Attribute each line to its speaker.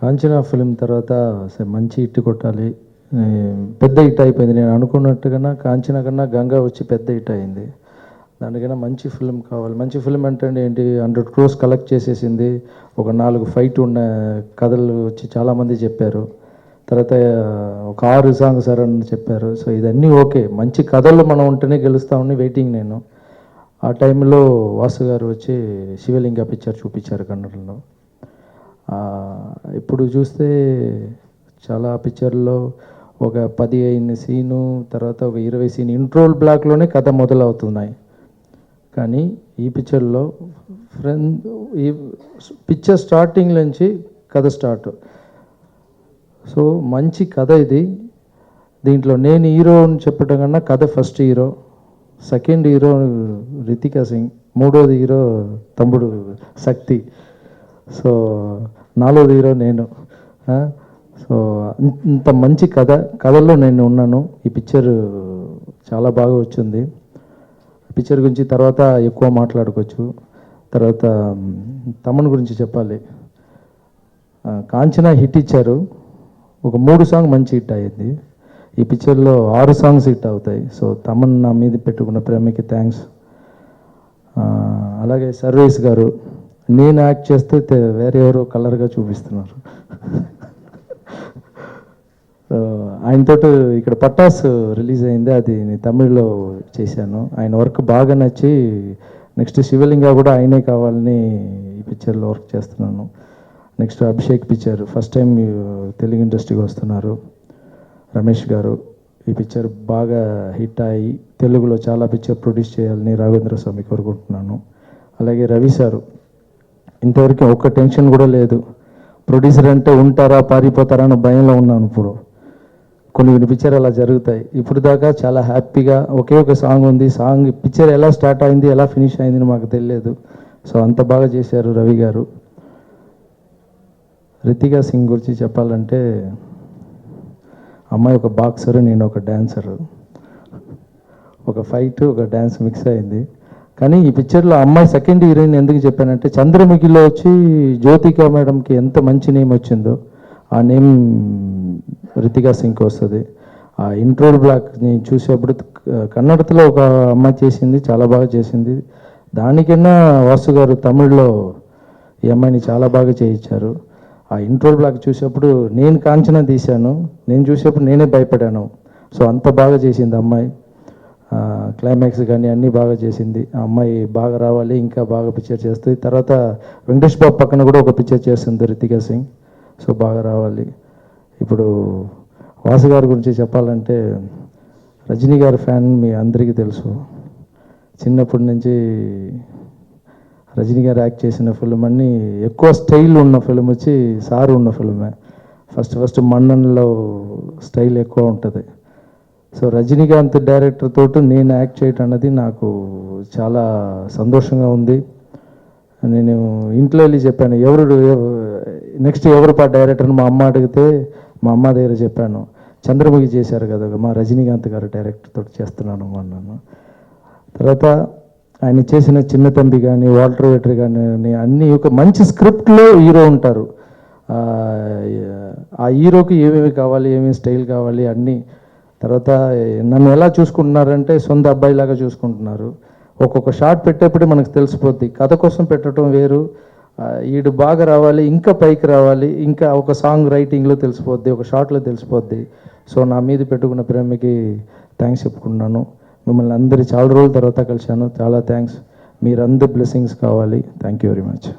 Speaker 1: Kanchana film తర్వాత మంచి hit కొట్టాలి, పెద్ద హిట్ అయిపోయింది. నేను అనుకున్నట్టుగా కాంచనా కన్నా గంగా వచ్చి పెద్ద హిట్ అయింది. దానికైనా మంచి ఫిల్మ్ కావాలి. మంచి ఫిల్మ్ అంటే ఏంటి, 100 crores కలెక్ట్ చేసేసింది. ఒక 4 ఫైట్ ఉన్న కథలు వచ్చి చాలామంది చెప్పారు. తర్వాత ఒక 6 సాంగ్ సార్ అని చెప్పారు. సో ఇదన్నీ ఓకే, మంచి కథలు మనం ఉంటేనే గెలుస్తామని వెయిటింగ్ నేను. ఆ టైంలో వాసు గారు వచ్చి శివలింగ పిక్చర్ చూపించారు కన్నడలో. ఇప్పుడు చూస్తే చాలా పిక్చర్లో ఒక 15 సీను, తర్వాత ఒక 20 సీన్ ఇంట్రోల్ బ్లాక్లోనే కథ మొదలవుతున్నాయి. కానీ ఈ పిక్చర్లో ఈ పిక్చర్ స్టార్టింగ్ నుంచి కథ స్టార్ట్. సో మంచి కథ ఇది. దీంట్లో నేను హీరో అని చెప్పడం కన్నా కథ first hero, second hero Ritika Singh, మూడోది హీరో తమ్ముడు శక్తి, సో నాలుగోది హీరో నేను. సో ఇంత మంచి కథల్లో నేను ఉన్నాను. ఈ పిక్చర్ చాలా బాగా వచ్చింది. పిక్చర్ గురించి తర్వాత ఎక్కువ మాట్లాడుకోవచ్చు. తర్వాత తమన్ గురించి చెప్పాలి. కాంచనా హిట్ ఇచ్చారు, ఒక 3 సాంగ్ మంచి హిట్ అయ్యింది. ఈ పిక్చర్లో 6 సాంగ్స్ హిట్ అవుతాయి. సో తమన్ నా మీద పెట్టుకున్న ప్రేమకి థ్యాంక్స్. అలాగే సర్వేస్ గారు, నేను యాక్ట్ చేస్తే వేరే ఎవరో కలర్గా చూపిస్తున్నారు. ఆయనతో ఇక్కడ పటాస్ రిలీజ్ అయింది, అది నేను తమిళ్లో చేశాను. ఆయన వర్క్ బాగా నచ్చి నెక్స్ట్ శివలింగ కూడా ఆయనే కావాలని ఈ పిక్చర్లో వర్క్ చేస్తున్నాను. Next Abhishek picture first time Telugu ఇండస్ట్రీకి వస్తున్నారు. రమేష్ గారు, ఈ పిక్చర్ బాగా హిట్ అయ్యి తెలుగులో చాలా పిక్చర్ ప్రొడ్యూస్ చేయాలని రాఘవేంద్ర స్వామి కోరుకుంటున్నాను. అలాగే రవి సారు, ఇంతవరకు ఒక్క టెన్షన్ కూడా లేదు. ప్రొడ్యూసర్ అంటే ఉంటారా పారిపోతారా అన్న భయంలో ఉన్నాను. ఇప్పుడు కొన్ని పిక్చర్ అలా జరుగుతాయి. ఇప్పుడు దాకా చాలా హ్యాపీగా ఒకే ఒక సాంగ్ ఉంది. సాంగ్ పిక్చర్ ఎలా స్టార్ట్ అయింది ఎలా ఫినిష్ అయింది మాకు తెలియదు. సో అంత బాగా చేశారు రవి గారు. రితికా సింగ్ గురించి చెప్పాలంటే, అమ్మాయి ఒక బాక్సరు, నేను ఒక డ్యాన్సరు. ఒక ఫైట్ ఒక డ్యాన్స్ మిక్స్ అయింది. కానీ ఈ పిక్చర్లో అమ్మాయి సెకండ్ హీరోయిన్ ఎందుకు చెప్పానంటే, చంద్రముఖిలో వచ్చి జ్యోతిక మేడంకి ఎంత మంచి నేమ్ వచ్చిందో ఆ నేమ్ రితికా సింగ్కి వస్తుంది. ఆ ఇంట్రోల్ బ్లాక్ నేను చూసేప్పుడు కన్నడలో ఒక అమ్మాయి చేసింది, చాలా బాగా చేసింది. దానికన్నా వాసు గారు తమిళ్లో ఈ అమ్మాయిని చాలా బాగా చేయించారు. ఆ ఇంట్రోల్ బ్లాక్ చూసేప్పుడు నేను కాంచనా తీశాను, నేను చూసేప్పుడు నేనే భయపడాను. సో అంత బాగా చేసింది అమ్మాయి. క్లైమాక్స్ కానీ అన్నీ బాగా చేసింది. ఆ అమ్మాయి బాగా రావాలి, ఇంకా బాగా పిక్చర్ చేస్తుంది. తర్వాత వెంకటేష్ బాబు పక్కన కూడా ఒక పిక్చర్ చేస్తుంది రితికా సింగ్. సో బాగా రావాలి. ఇప్పుడు వాసు గారి గురించి చెప్పాలంటే, రజనీ గారి ఫ్యాన్ మీ అందరికీ తెలుసు. చిన్నప్పటి నుంచి రజనీ గారు యాక్ట్ చేసిన ఫిల్మ్ అన్నీ ఎక్కువ స్టైల్ ఉన్న ఫిల్మ్ వచ్చి సారు ఉన్న ఫిల్మే. ఫస్ట్ మన్నన్లో స్టైల్ ఎక్కువ ఉంటుంది. సో రజనీకాంత్ డైరెక్టర్ తోటి నేను యాక్ట్ చేయటం అన్నది నాకు చాలా సంతోషంగా ఉంది. నేను ఇంట్లో వెళ్ళి చెప్పాను, నెక్స్ట్ ఎవరు డైరెక్టర్ని మా అమ్మ అడిగితే మా అమ్మ దగ్గర చెప్పాను, చంద్రముఖి చేశారు కదా మా రజనీకాంత్ గారు డైరెక్టర్ తోటి చేస్తున్నాను అన్నాను. తర్వాత ఆయన చేసిన చిన్న తంబి కానీ వాల్టర్ వెటర్ కానీ అన్నీ ఒక మంచి స్క్రిప్ట్లో హీరో ఉంటారు. ఆ హీరోకి ఏమేమి కావాలి, ఏమేమి స్టైల్ కావాలి అన్నీ. తర్వాత నన్ను ఎలా చూసుకుంటున్నారంటే సొంత అబ్బాయిలాగా చూసుకుంటున్నారు. ఒక్కొక్క షాట్ పెట్టేప్పుడే మనకు తెలిసిపోద్ది. కథ కోసం పెట్టడం వేరు, ఈడు బాగా రావాలి, ఇంకా పైకి రావాలి, ఇంకా ఒక సాంగ్ రైటింగ్లో తెలిసిపోద్ది, ఒక షాట్లో తెలిసిపోద్ది. సో నా మీద పెట్టుకున్న ప్రేమకి థ్యాంక్స్ చెప్పుకున్నాను. మిమ్మల్ని అందరి చాలా రోజుల తర్వాత కలిశాను, చాలా థ్యాంక్స్. మీరందరి బ్లెస్సింగ్స్ కావాలి. Thank you very much.